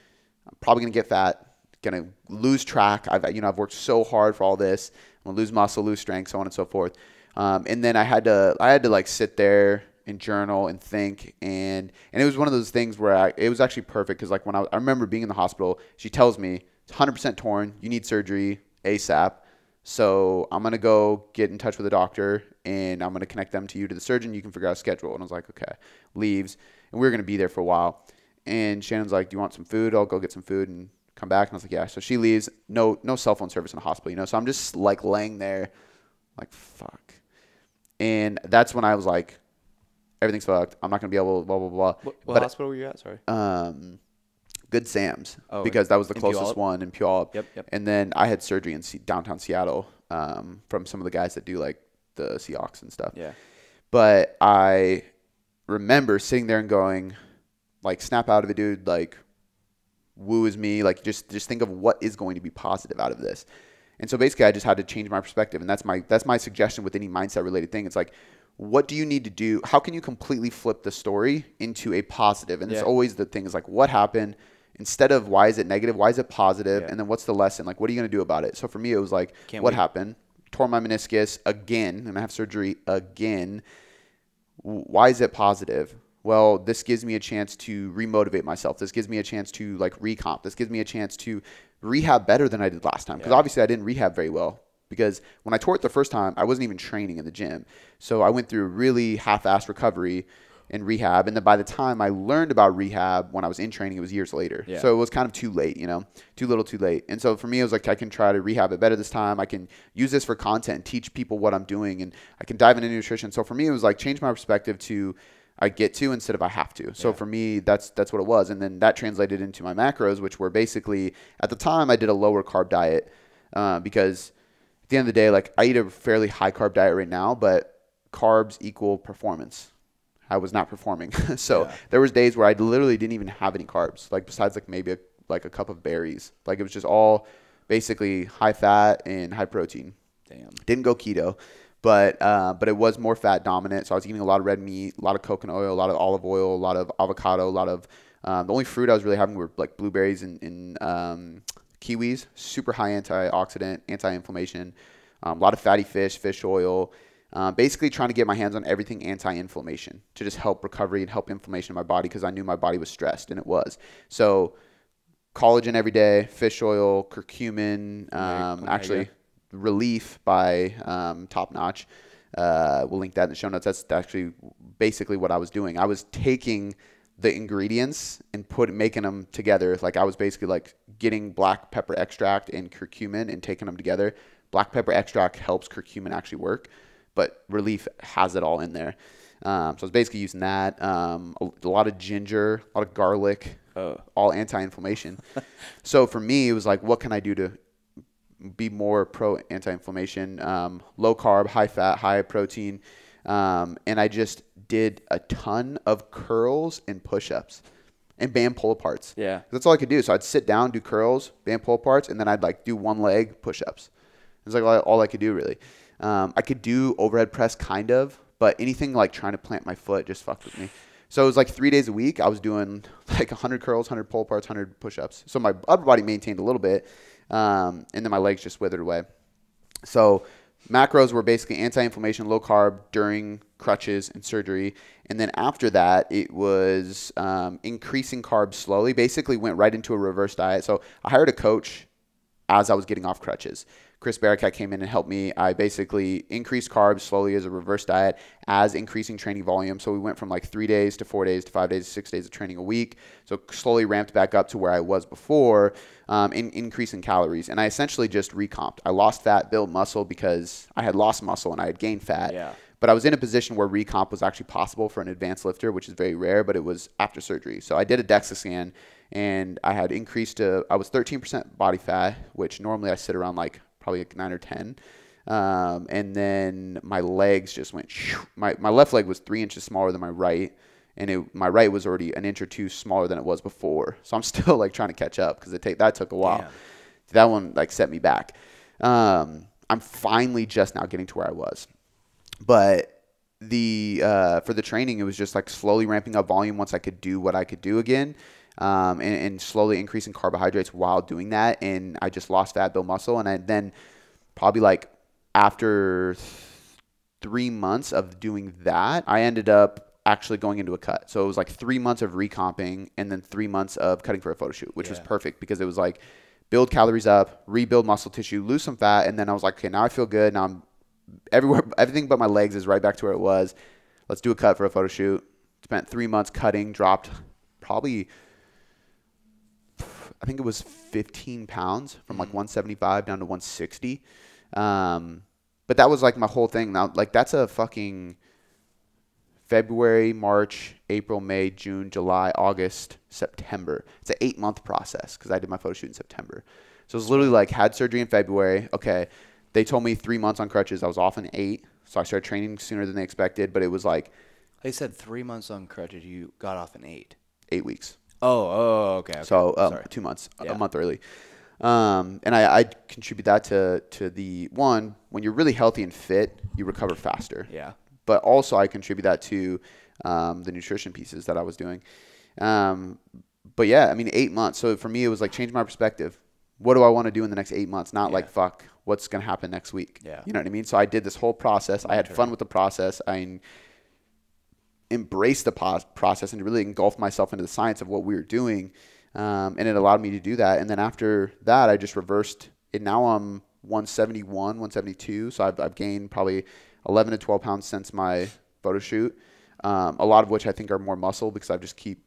Speaker 2: I'm probably going to get fat, going to lose track. I've worked so hard for all this. I'm going to lose muscle, lose strength, so on and so forth. And then I had to like sit there and journal and think, and it was one of those things where it was actually perfect, because like when I remember being in the hospital, she tells me it's 100% torn, you need surgery ASAP, so I'm gonna go get in touch with the doctor and I'm gonna connect them to you to the surgeon, you can figure out a schedule. And I was like, okay. Leaves, and we were gonna be there for a while, and Shannon's like, do you want some food? I'll go get some food and come back. And I was like, yeah. So she leaves. No cell phone service in the hospital, so I'm just like laying there like, fuck. And that's when I was like, everything's fucked. I'm not going to be able to blah, blah, blah.
Speaker 1: What hospital were you at? Sorry.
Speaker 2: Good Sam's, because that was the closest one in Puyallup.
Speaker 1: Yep.
Speaker 2: And then I had surgery in downtown Seattle from some of the guys that do like the Seahawks and stuff.
Speaker 1: Yeah.
Speaker 2: But I remember sitting there and going, like, snap out of it, dude. Like, woo is me. Like, just think of what is going to be positive out of this. And so basically I just had to change my perspective. And that's my suggestion with any mindset related thing. It's like, what do you need to do? How can you completely flip the story into a positive? And it's always the thing is like, what happened? Instead of why is it negative? Why is it positive? And then what's the lesson? Like, what are you going to do about it? So for me, it was like, what happened? Tore my meniscus again, and I have surgery again. Why is it positive? Well, this gives me a chance to remotivate myself. This gives me a chance to like recomp. This gives me a chance to rehab better than I did last time. Because obviously I didn't rehab very well. Because when I tore it the first time, I wasn't even training in the gym. So I went through a really half-assed recovery and rehab. And then by the time I learned about rehab when I was in training, it was years later. Yeah. So it was kind of too late, too little too late. And so for me, it was like, I can try to rehab it better this time. I can use this for content and teach people what I'm doing. And I can dive into nutrition. So for me, it was like change my perspective to I get to instead of I have to. So for me, that's what it was. And then that translated into my macros, which were basically, at the time, I did a lower carb diet because at the end of the day, like I eat a fairly high carb diet right now, but carbs equal performance. I was not performing. So there was days where I literally didn't even have any carbs, like besides like maybe a cup of berries. Like it was just all basically high fat and high protein.
Speaker 1: Damn.
Speaker 2: Didn't go keto, but it was more fat dominant. So I was eating a lot of red meat, a lot of coconut oil, a lot of olive oil, a lot of avocado, a lot of the only fruit I was really having were like blueberries and kiwis. Super high antioxidant, anti-inflammation, a lot of fatty fish oil. Basically trying to get my hands on everything anti-inflammation to just help recovery and help inflammation in my body because I knew my body was stressed, and it was. So collagen every day, fish oil, curcumin, actually Relief by Top Notch. We'll link that in the show notes. That's actually basically what I was doing. I was taking the ingredients and making them together. Like I was basically like getting black pepper extract and curcumin and taking them together. Black pepper extract helps curcumin actually work, but Relief has it all in there. So I was basically using that. A lot of ginger, a lot of garlic, all anti-inflammation. So for me, it was like, what can I do to be more pro anti-inflammation? Low carb, high fat, high protein. And I just did a ton of curls and push-ups and band pull-aparts. Yeah. That's all I could do. So I'd sit down, do curls, band pull-aparts, and then I'd like do one leg push-ups. It was like all I could do really. I could do overhead press kind of, but anything like trying to plant my foot just fucked with me. So it was like 3 days a week. I was doing like 100 curls, 100 pull-aparts, 100 push-ups. So my upper body maintained a little bit, and then my legs just withered away. So macros were basically anti-inflammation, low carb during crutches and surgery. And then after that, it was increasing carbs slowly. Basically went right into a reverse diet. So I hired a coach as I was getting off crutches. Chris Barakat came in and helped me. I basically increased carbs slowly as a reverse diet as increasing training volume. So we went from like 3 days to 4 days to 5 days to 6 days of training a week. So slowly ramped back up to where I was before in increasing calories. And I essentially just recomped. I lost fat, built muscle because I had lost muscle and I had gained fat. Yeah. But I was in a position where recomp was actually possible for an advanced lifter, which is very rare, but it was after surgery. So I did a DEXA scan and I had increased to, I was 13% body fat, which normally I sit around like probably like 9 or 10. And then my legs just went, my left leg was 3 inches smaller than my right. And my right was already an inch or two smaller than it was before. So I'm still like trying to catch up because that took a while. Damn. That one like set me back. I'm finally just now getting to where I was. But for the training, it was just like slowly ramping up volume once I could do what I could do again. And slowly increasing carbohydrates while doing that. And I just lost fat, built muscle. And then probably like after 3 months of doing that, I ended up actually going into a cut. So it was like 3 months of recomping and then 3 months of cutting for a photo shoot, which was perfect because it was like build calories up, rebuild muscle tissue, lose some fat. And then I was like, okay, now I feel good. Now I'm everywhere. Everything but my legs is right back to where it was. Let's do a cut for a photo shoot. Spent 3 months cutting, dropped probably, I think it was 15 pounds from like 175 down to 160. But that was like my whole thing. Now, like that's a fucking February, March, April, May, June, July, August, September. It's an 8-month process because I did my photo shoot in September. So it was literally like had surgery in February. Okay. They told me 3 months on crutches. I was off in 8. So I started training sooner than they expected, but it was like.
Speaker 1: They said 3 months on crutches. You got off in 8.
Speaker 2: 8 weeks.
Speaker 1: Okay.
Speaker 2: So 2 months, a month early. And I contribute that to the one, when you're really healthy and fit, you recover faster. Yeah. But also I contribute that to the nutrition pieces that I was doing. But yeah, I mean, 8 months. So for me, it was like change my perspective. What do I want to do in the next 8 months? Not like, fuck, what's going to happen next week? Yeah. You know what I mean? So I did this whole process. I had fun with the process. I embrace the process and to really engulf myself into the science of what we were doing. And it allowed me to do that. And then after that, I just reversed it. Now I'm 171, 172. So I've gained probably 11 to 12 pounds since my photo shoot. A lot of which I think are more muscle because I just keep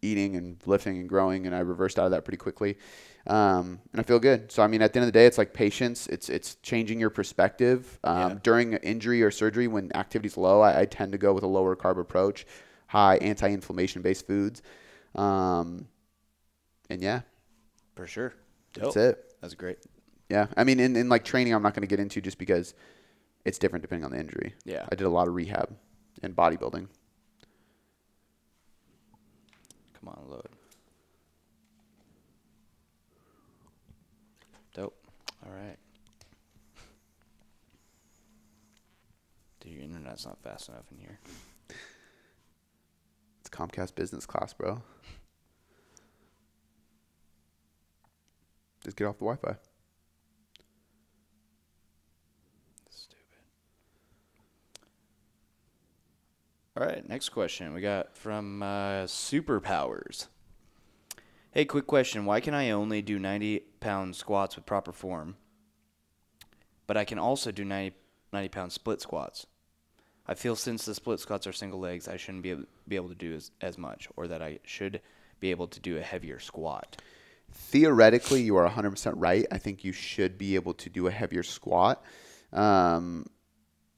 Speaker 2: eating and lifting and growing, and I reversed out of that pretty quickly. And I feel good. So, I mean, at the end of the day, it's like patience. It's changing your perspective. During injury or surgery, when activity's low, I tend to go with a lower carb approach, high anti-inflammation based foods. And yeah.
Speaker 1: For sure.
Speaker 2: That's it.
Speaker 1: That's great.
Speaker 2: Yeah. I mean, in like training, I'm not going to get into just because it's different depending on the injury.
Speaker 1: Yeah.
Speaker 2: I did a lot of rehab and bodybuilding.
Speaker 1: Come on, load. Dope. All right. Dude, your internet's not fast enough in here.
Speaker 2: It's Comcast business class, bro. Just get off the Wi-Fi.
Speaker 1: Stupid. All right, next question we got from Superpowers. Hey, quick question. Why can I only do 90-pound squats with proper form, but I can also do 90-pound split squats? I feel since the split squats are single legs, I shouldn't be able to do as much, or that I should be able to do a heavier squat.
Speaker 2: Theoretically, you are 100% right. I think you should be able to do a heavier squat.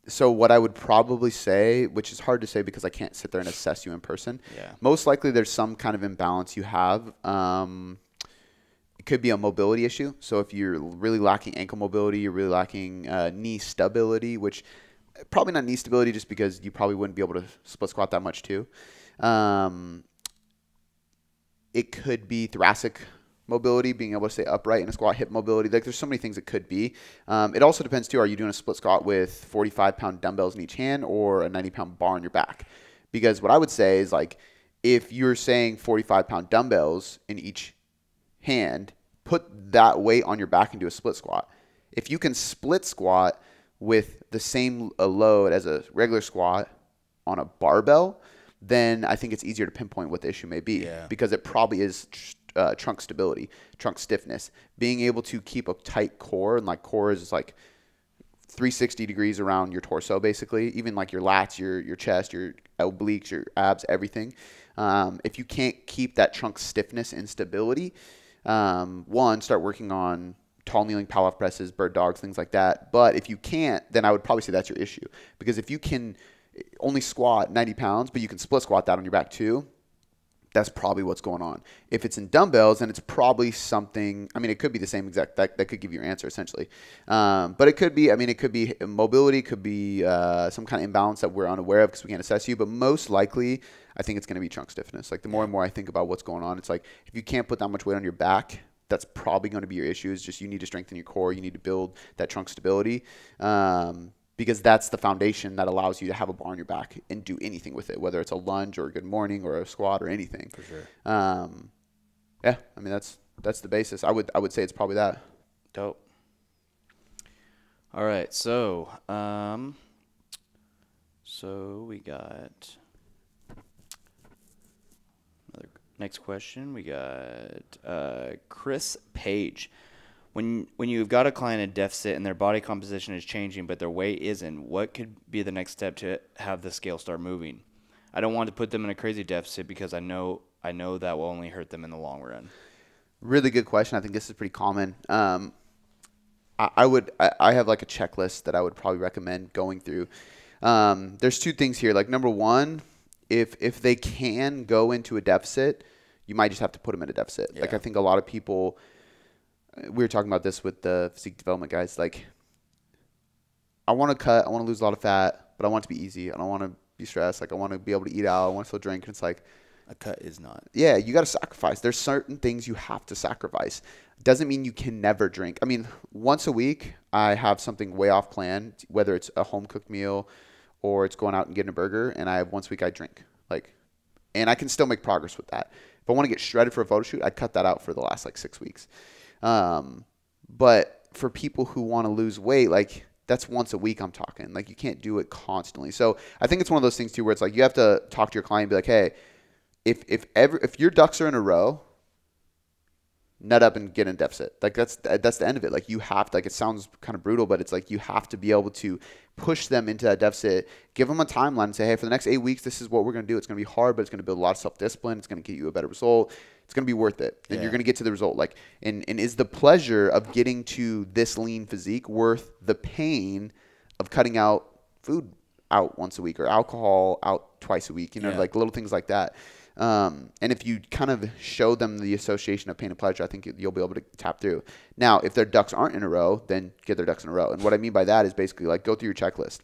Speaker 2: So what I would probably say, which is hard to say because I can't sit there and assess you in person.
Speaker 1: Yeah.
Speaker 2: Most likely there's some kind of imbalance you have. It could be a mobility issue. So if you're really lacking ankle mobility, you're really lacking knee stability, which probably not knee stability just because you probably wouldn't be able to split squat that much too. It could be thoracic mobility, being able to stay upright in a squat, hip mobility. Like there's so many things it could be. It also depends too. Are you doing a split squat with 45-pound dumbbells in each hand or a 90-pound bar on your back? Because what I would say is like, if you're saying 45-pound dumbbells in each hand, put that weight on your back and do a split squat. If you can split squat with the same load as a regular squat on a barbell, then I think it's easier to pinpoint what the issue may be.
Speaker 1: Yeah.
Speaker 2: Because it probably is trunk stability, trunk stiffness, being able to keep a tight core, and like core is like 360 degrees around your torso, basically, even like your lats, your chest, your obliques, your abs, everything. If you can't keep that trunk stiffness and stability, one, start working on tall kneeling power presses, bird dogs, things like that. But if you can't, then I would probably say that's your issue, because if you can only squat 90 pounds, but you can split squat that on your back too, that's probably what's going on. If it's in dumbbells, then it's probably something, I mean, it could be the same exact, that could give you your answer essentially. But it could be, I mean, it could be mobility, could be some kind of imbalance that we're unaware of because we can't assess you, but most likely, I think it's going to be trunk stiffness. Like the more and more I think about what's going on, it's like, if you can't put that much weight on your back, that's probably going to be your issue. It's just, you need to strengthen your core. You need to build that trunk stability. Because that's the foundation that allows you to have a bar on your back and do anything with it, whether it's a lunge or a good morning or a squat or anything.
Speaker 1: For sure.
Speaker 2: Yeah, I mean, that's the basis. I would say it's probably that.
Speaker 1: Dope. All right, so we got another next question. We got Chris Page. When you've got a client in deficit and their body composition is changing but their weight isn't, what could be the next step to have the scale start moving? I don't want to put them in a crazy deficit because I know that will only hurt them in the long run.
Speaker 2: Really good question. I think this is pretty common. I have like a checklist that I would probably recommend going through. There's two things here. Like number one, if they can go into a deficit, you might just have to put them in a deficit. Yeah. Like I think a lot of people, we were talking about this with the physique development guys. Like, I want to cut, I want to lose a lot of fat, but I want it to be easy. I don't want to be stressed. Like, I want to be able to eat out. I want to still drink. And it's like,
Speaker 1: a cut is not.
Speaker 2: Yeah, you got to sacrifice. There's certain things you have to sacrifice. Doesn't mean you can never drink. I mean, once a week, I have something way off plan, whether it's a home cooked meal or it's going out and getting a burger. And I have once a week I drink. Like, and I can still make progress with that. If I want to get shredded for a photo shoot, I cut that out for the last like 6 weeks. But for people who want to lose weight, like that's once a week I'm talking. Like, you can't do it constantly. So I think it's one of those things too where it's like you have to talk to your client and be like, hey, if your ducks are in a row, nut up and get in deficit. Like, that's the end of it. Like, you have to, like, it sounds kind of brutal, but it's like you have to be able to push them into that deficit, give them a timeline and say, hey, for the next 8 weeks, this is what we're going to do. It's going to be hard, but it's going to build a lot of self-discipline. It's going to get you a better result. It's going to be worth it. And you're going to get to the result. Like, and is the pleasure of getting to this lean physique worth the pain of cutting out food out once a week or alcohol out twice a week? You know, like little things like that. And if you kind of show them the association of pain and pleasure, I think you'll be able to tap through. Now, if their ducks aren't in a row, then get their ducks in a row. And what I mean by that is basically like go through your checklist.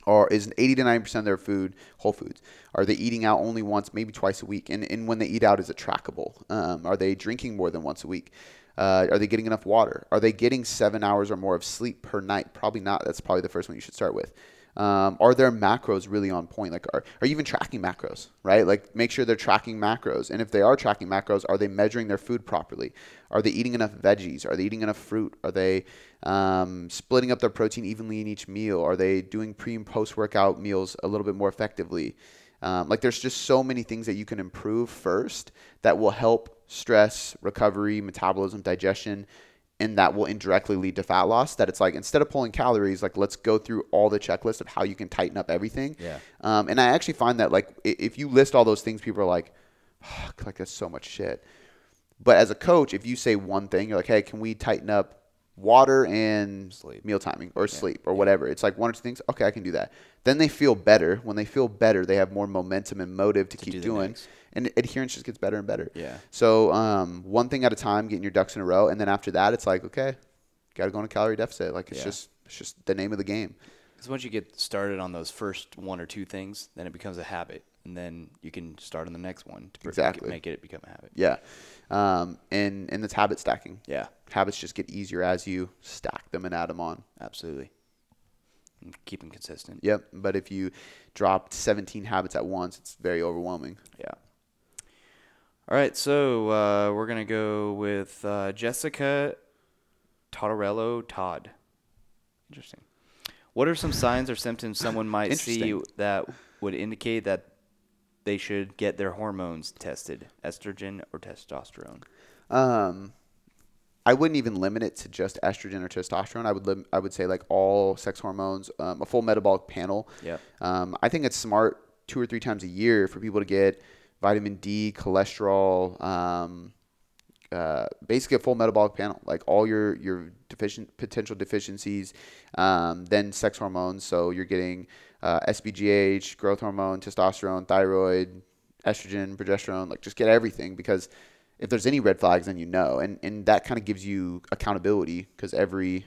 Speaker 2: Or is 80 to 90% of their food whole foods? Are they eating out only once, maybe twice a week? And when they eat out, is it trackable? Are they drinking more than once a week? Are they getting enough water? Are they getting 7 hours or more of sleep per night? Probably not. That's probably the first one you should start with. Are their macros really on point? Like, are you even tracking macros, right? Like, make sure they're tracking macros. And if they are tracking macros, are they measuring their food properly? Are they eating enough veggies? Are they eating enough fruit? Are they splitting up their protein evenly in each meal? Are they doing pre and post workout meals a little bit more effectively? Like, there's just so many things that you can improve first that will help stress, recovery, metabolism, digestion, and that will indirectly lead to fat loss. That it's like, instead of pulling calories, like, let's go through all the checklist of how you can tighten up everything. And I actually find that, like, if you list all those things, people are like, oh, like, that's so much shit. But as a coach, if you say one thing, you're like, hey, can we tighten up water and meal timing or sleep or whatever? It's like one or two things. Okay, I can do that. Then they feel better. When they feel better, they have more momentum and motive to keep doing. And adherence just gets better and better. So one thing at a time, getting your ducks in a row. And then after that, it's like, okay, got to go on a calorie deficit. Like, it's just the name of the game.
Speaker 1: Because once you get started on those first one or two things, then it becomes a habit. And then you can start on the next one to make it become a habit. And it's habit stacking. Habits just get easier as you stack them and add them on. Absolutely. And keep them consistent.
Speaker 2: But if you dropped 17 habits at once, it's very overwhelming.
Speaker 1: All right, so we're going to go with Jessica Tottarello Todd. Interesting. What are some signs or symptoms someone might see that would indicate that they should get their hormones tested, estrogen or testosterone?
Speaker 2: I wouldn't even limit it to just estrogen or testosterone. I would say, like, all sex hormones, a full metabolic panel. I think it's smart 2 or 3 times a year for people to get vitamin D, cholesterol, basically a full metabolic panel, like all your potential deficiencies, then sex hormones. So you're getting SBGH, growth hormone, testosterone, thyroid, estrogen, progesterone. Like, just get everything, because if there's any red flags, then you know. And that kind of gives you accountability, because every,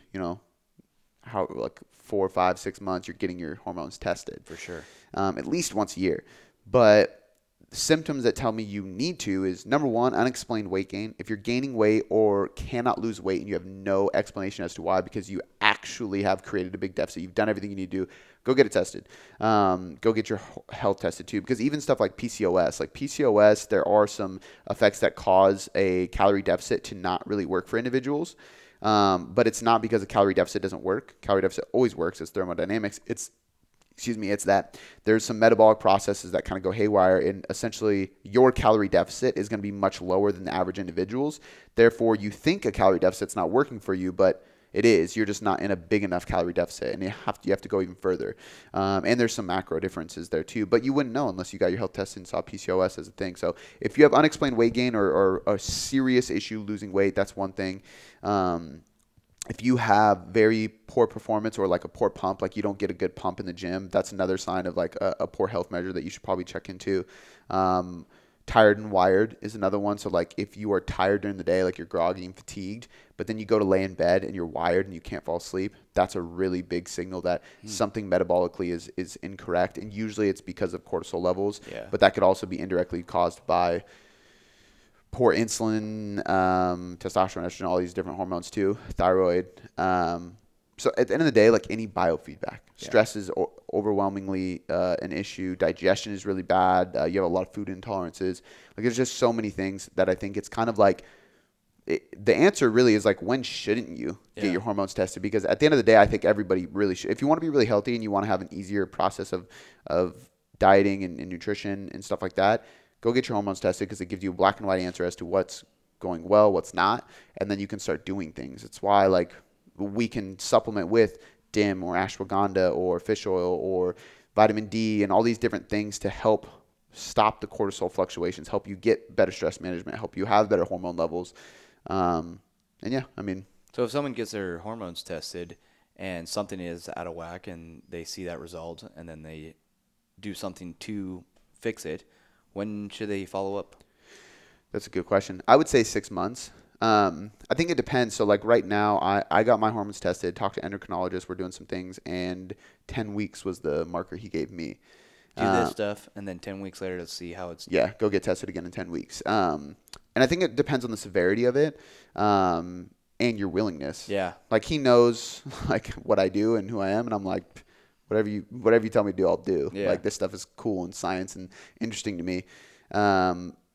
Speaker 2: like 4, 5, 6 months, you're getting your hormones tested.
Speaker 1: For sure.
Speaker 2: At least once a year. But symptoms that tell me you need to is, number one, unexplained weight gain. If you're gaining weight or cannot lose weight and you have no explanation as to why, because you actually have created a big deficit, you've done everything you need to do, go get it tested. Go get your health tested too, because even stuff like PCOS, there are some effects that cause a calorie deficit to not really work for individuals. But it's not because a calorie deficit doesn't work. Calorie deficit always works. It's thermodynamics. It's that there's some metabolic processes that kind of go haywire, and essentially your calorie deficit is going to be much lower than the average individual's. Therefore, you think a calorie deficit's not working for you, but it is. You're just not in a big enough calorie deficit, and you have to go even further. And there's some macro differences there too, but you wouldn't know unless you got your health tested and saw PCOS as a thing. So if you have unexplained weight gain or a serious issue losing weight, that's one thing. If you have very poor performance or like a poor pump, like you don't get a good pump in the gym, that's another sign of like a poor health measure that you should probably check into. Tired and wired is another one. So like if you are tired during the day, like you're groggy and fatigued, but then you go to lay in bed and you're wired and you can't fall asleep, that's a really big signal that something metabolically is incorrect. And usually it's because of cortisol levels, but that could also be indirectly caused by poor insulin, testosterone, estrogen, all these different hormones too, thyroid. So at the end of the day, like any biofeedback, stress is overwhelmingly an issue. Digestion is really bad. You have a lot of food intolerances. Like there's just so many things that I think it's kind of like the answer really is like, when shouldn't you get your hormones tested? Because at the end of the day, I think everybody really should. If you want to be really healthy and you want to have an easier process of dieting and nutrition and stuff like that, go get your hormones tested, because it gives you a black and white answer as to what's going well, what's not, and then you can start doing things. It's why like we can supplement with DIM or ashwagandha or fish oil or vitamin D and all these different things to help stop the cortisol fluctuations, help you get better stress management, help you have better hormone levels. And yeah, I mean.
Speaker 1: So if someone gets their hormones tested and something is out of whack and they see that result and then they do something to fix it, when should they follow up?
Speaker 2: That's a good question. I would say 6 months. I think it depends. So like right now, I got my hormones tested, talked to endocrinologists, we're doing some things, and 10 weeks was the marker he gave me.
Speaker 1: Do this stuff, and then 10 weeks later to see how it's...
Speaker 2: Yeah, go get tested again in 10 weeks. And I think it depends on the severity of it and your willingness.
Speaker 1: Yeah. Like
Speaker 2: he knows like what I do and who I am, and I'm like, whatever you tell me to do, I'll do. Yeah. Like this stuff is cool and science and interesting to me.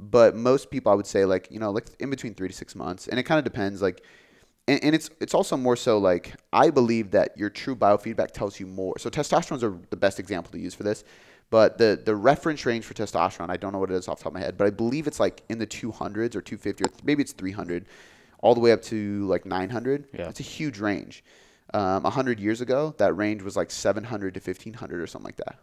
Speaker 2: But most people, I would say, like, you know, like in between 3 to 6 months, and it kind of depends. Like, and it's also more so like, I believe that your true biofeedback tells you more. So testosterone is the best example to use for this. But the reference range for testosterone, I don't know what it is off the top of my head, but I believe it's like in the 200s or 250, or maybe it's 300, all the way up to like 900. Yeah. It's a huge range. 100 years ago, that range was like 700 to 1500 or something like that.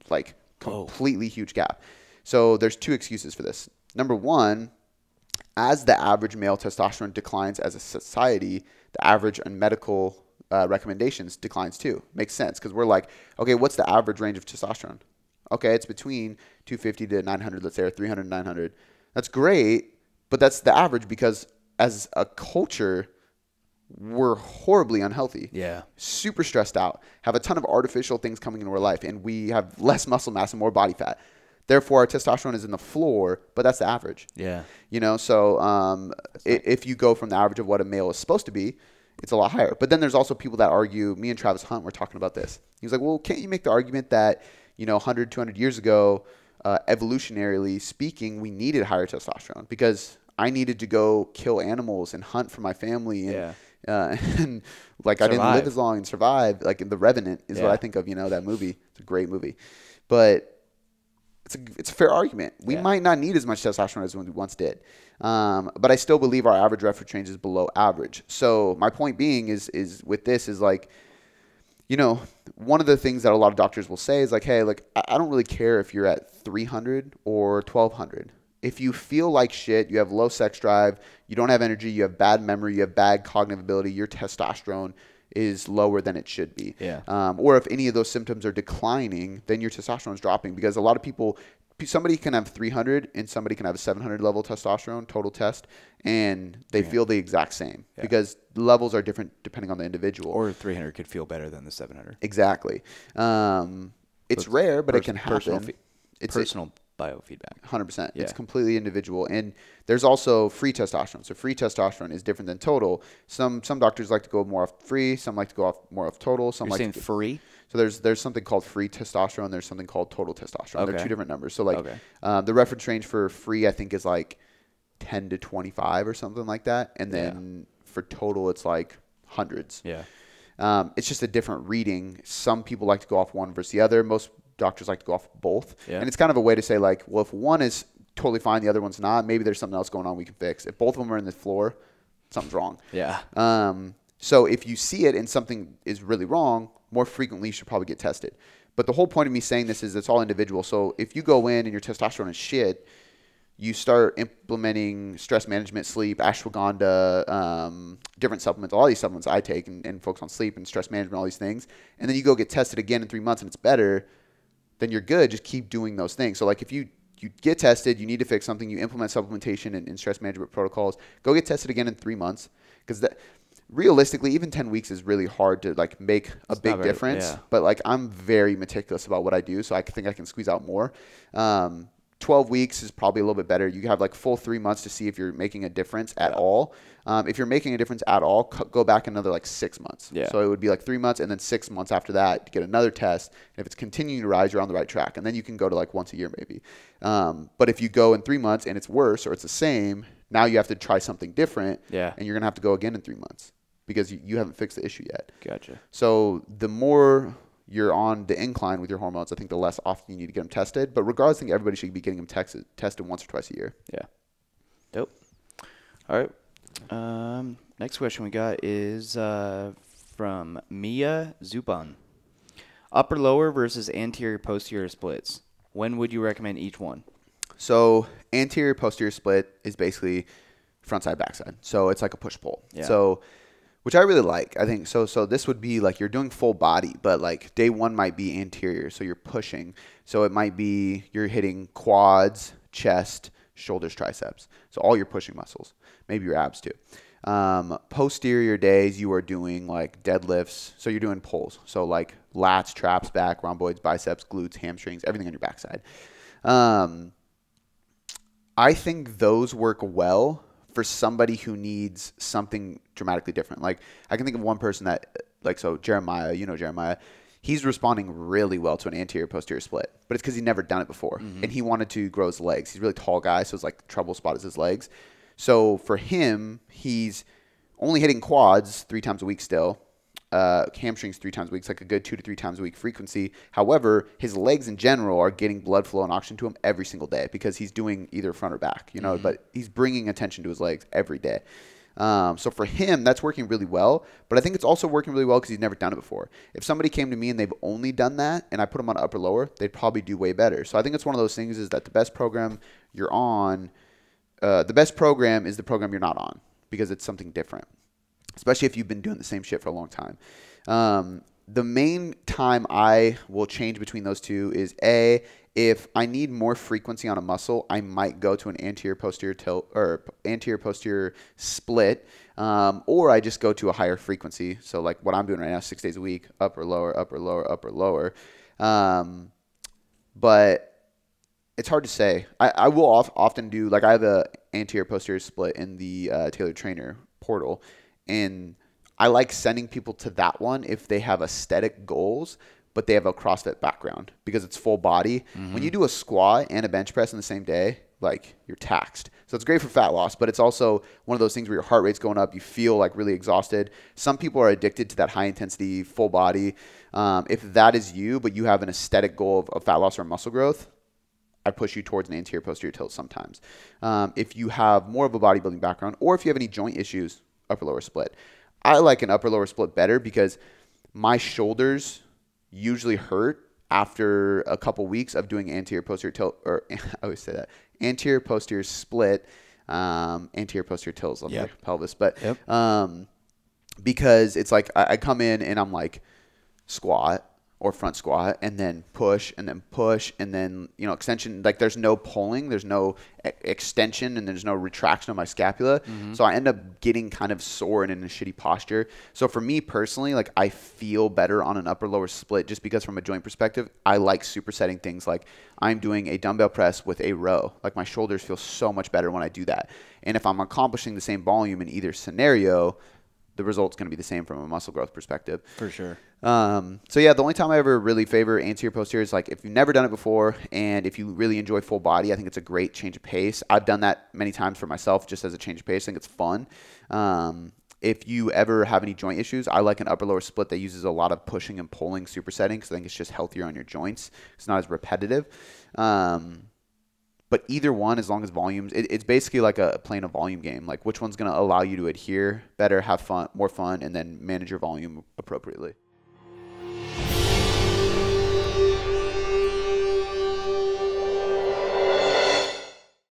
Speaker 2: Like completely huge gap. So there's two excuses for this. Number one, as the average male testosterone declines as a society, the average on medical recommendations declines too. Makes sense, because we're like, okay, what's the average range of testosterone? Okay, it's between 250 to 900, let's say, or 300 to 900. That's great, but that's the average, because as a culture, we're horribly unhealthy.
Speaker 1: Yeah. Super
Speaker 2: stressed out, have a ton of artificial things coming into our life, and we have less muscle mass and more body fat. Therefore, our testosterone is in the floor, but that's the average.
Speaker 1: Yeah.
Speaker 2: You know, so if you go from the average of what a male is supposed to be, it's a lot higher. But then there's also people that argue, me and Travis Hunt were talking about this. He was like, well, can't you make the argument that, you know, 100, 200 years ago, evolutionarily speaking, we needed higher testosterone because I needed to go kill animals and hunt for my family. And, and like, survive. I didn't live as long and survive. Like The Revenant is what I think of, you know, that movie. It's a great movie. But it's a fair argument. We might not need as much testosterone as we once did. But I still believe our average reference range is below average. So my point being is with this is like, you know, one of the things that a lot of doctors will say is like, hey, like, I don't really care if you're at 300 or 1200. If you feel like shit, you have low sex drive, you don't have energy, you have bad memory, you have bad cognitive ability, your testosterone is lower than it should be.
Speaker 1: Yeah.
Speaker 2: Or if any of those symptoms are declining, then your testosterone is dropping, because a lot of people, somebody can have 300 and somebody can have a 700 level testosterone total test, and they feel the exact same because levels are different depending on the individual.
Speaker 1: Or 300 could feel better than the 700.
Speaker 2: Exactly. It's rare, but it can happen.
Speaker 1: It's personal biofeedback.
Speaker 2: 100%. Yeah. It's completely individual. And there's also free testosterone. So free testosterone is different than total. Some doctors like to go more off free. Some like to go off more off total. Some
Speaker 1: You're
Speaker 2: like
Speaker 1: saying
Speaker 2: to
Speaker 1: free?
Speaker 2: So there's something called free testosterone. There's something called total testosterone. Okay. They're two different numbers. So like the reference range for free, I think, is like 10 to 25 or something like that. And then for total, it's like hundreds.
Speaker 1: Yeah.
Speaker 2: It's just a different reading. Some people like to go off one versus the other. Most doctors like to go off both. Yeah. And it's kind of a way to say like, well, if one is totally fine, the other one's not, maybe there's something else going on we can fix. If both of them are in the floor, something's wrong.
Speaker 1: Yeah.
Speaker 2: So if you see it and something is really wrong, more frequently you should probably get tested. But the whole point of me saying this is it's all individual. So if you go in and your testosterone is shit, you start implementing stress management, sleep, ashwagandha, different supplements, all these supplements I take and focus on sleep and stress management, all these things. And then you go get tested again in 3 months and it's better, then you're good. Just keep doing those things. So like if you get tested, you need to fix something, you implement supplementation and stress management protocols, go get tested again in 3 months. Because realistically, even 10 weeks is really hard to like make a big difference. Yeah. But like I'm very meticulous about what I do, so I think I can squeeze out more. 12 weeks is probably a little bit better. You have like full 3 months to see if you're making a difference at all. If you're making a difference at all, go back another like 6 months. Yeah. So it would be like 3 months and then 6 months after that to get another test. And if it's continuing to rise, you're on the right track. And then you can go to like once a year maybe. But if you go in 3 months and it's worse or it's the same, Now you have to try something different.
Speaker 1: Yeah.
Speaker 2: And you're going to have to go again in 3 months because you haven't fixed the issue yet.
Speaker 1: Gotcha.
Speaker 2: So the more you're on the incline with your hormones, I think the less often you need to get them tested. But regardless, I think everybody should be getting them tested once or twice a year.
Speaker 1: Yeah. Dope. All right. Next question we got is from Mia Zupan. Upper lower versus anterior posterior splits. When would you recommend each one?
Speaker 2: So anterior posterior split is basically front side back side. So it's like a push pull.
Speaker 1: Yeah.
Speaker 2: So which I really like. I think so this would be like you're doing full body, but like day one might be anterior, so you're pushing. So it might be you're hitting quads, chest, shoulders, triceps. So all your pushing muscles, maybe your abs too. Posterior days you are doing like deadlifts, so you're doing pulls. So like lats, traps, back, rhomboids, biceps, glutes, hamstrings, everything on your backside. I think those work well for somebody who needs something dramatically different. Like I can think of one person that so Jeremiah, Jeremiah, he's responding really well to an anterior posterior split, but it's because he's never done it before. Mm-hmm. And he wanted to grow his legs. He's a really tall guy, so it's like trouble spot is his legs. So for him, he's only hitting quads 3 times a week still. Hamstrings 3 times a week. It's like a good 2 to 3 times a week frequency. However, his legs in general are getting blood flow and oxygen to him every single day because he's doing either front or back, mm-hmm. but he's bringing attention to his legs every day. So for him, that's working really well. But I think it's also working really well because he's never done it before. If somebody came to me and they've only done that and I put them on upper lower, they'd probably do way better. So I think it's one of those things is that the best program you're on, the best program is the program you're not on because it's something different, especially if you've been doing the same shit for a long time. The main time I will change between those two is if I need more frequency on a muscle, I might go to an anterior posterior tilt or anterior posterior split, or I just go to a higher frequency. So like what I'm doing right now, 6 days a week, upper, lower, upper, lower, upper, lower. But it's hard to say. I will often do, like I have a anterior posterior split in the Tailored Trainer portal, and I like sending people to that one if they have aesthetic goals, but they have a CrossFit background because it's full body. Mm-hmm. When you do a squat and a bench press in the same day, like you're taxed. So it's great for fat loss, but it's also one of those things where your heart rate's going up. You feel like really exhausted. Some people are addicted to that high intensity, full body. If that is you, but you have an aesthetic goal of fat loss or muscle growth, I push you towards an anterior posterior tilt sometimes. If you have more of a bodybuilding background or if you have any joint issues, upper lower split. I like an upper lower split better because my shoulders usually hurt after a couple weeks of doing anterior posterior tilt, or I always say that anterior posterior split, anterior posterior tilts on the pelvis, but because it's like I come in and I'm like squat or front squat and then push and then extension. Like there's no pulling, there's no extension, and there's no retraction of my scapula. Mm-hmm. So I end up getting kind of sore and in a shitty posture. So for me personally, like I feel better on an upper lower split just because from a joint perspective, I like supersetting things. Like I'm doing a dumbbell press with a row. Like my shoulders feel so much better when I do that. And if I'm accomplishing the same volume in either scenario, the result's going to be the same from a muscle growth perspective.
Speaker 1: For sure.
Speaker 2: So yeah, the only time I ever really favor anterior posterior is like if you've never done it before and if you really enjoy full body, I think it's a great change of pace. I've done that many times for myself just as a change of pace. I think it's fun. If you ever have any joint issues, I like an upper lower split that uses a lot of pushing and pulling supersetting because I think it's just healthier on your joints. It's not as repetitive. But either one, as long as volumes, it's basically like playing a volume game. Like which one's going to allow you to adhere better, have fun, more fun, and then manage your volume appropriately.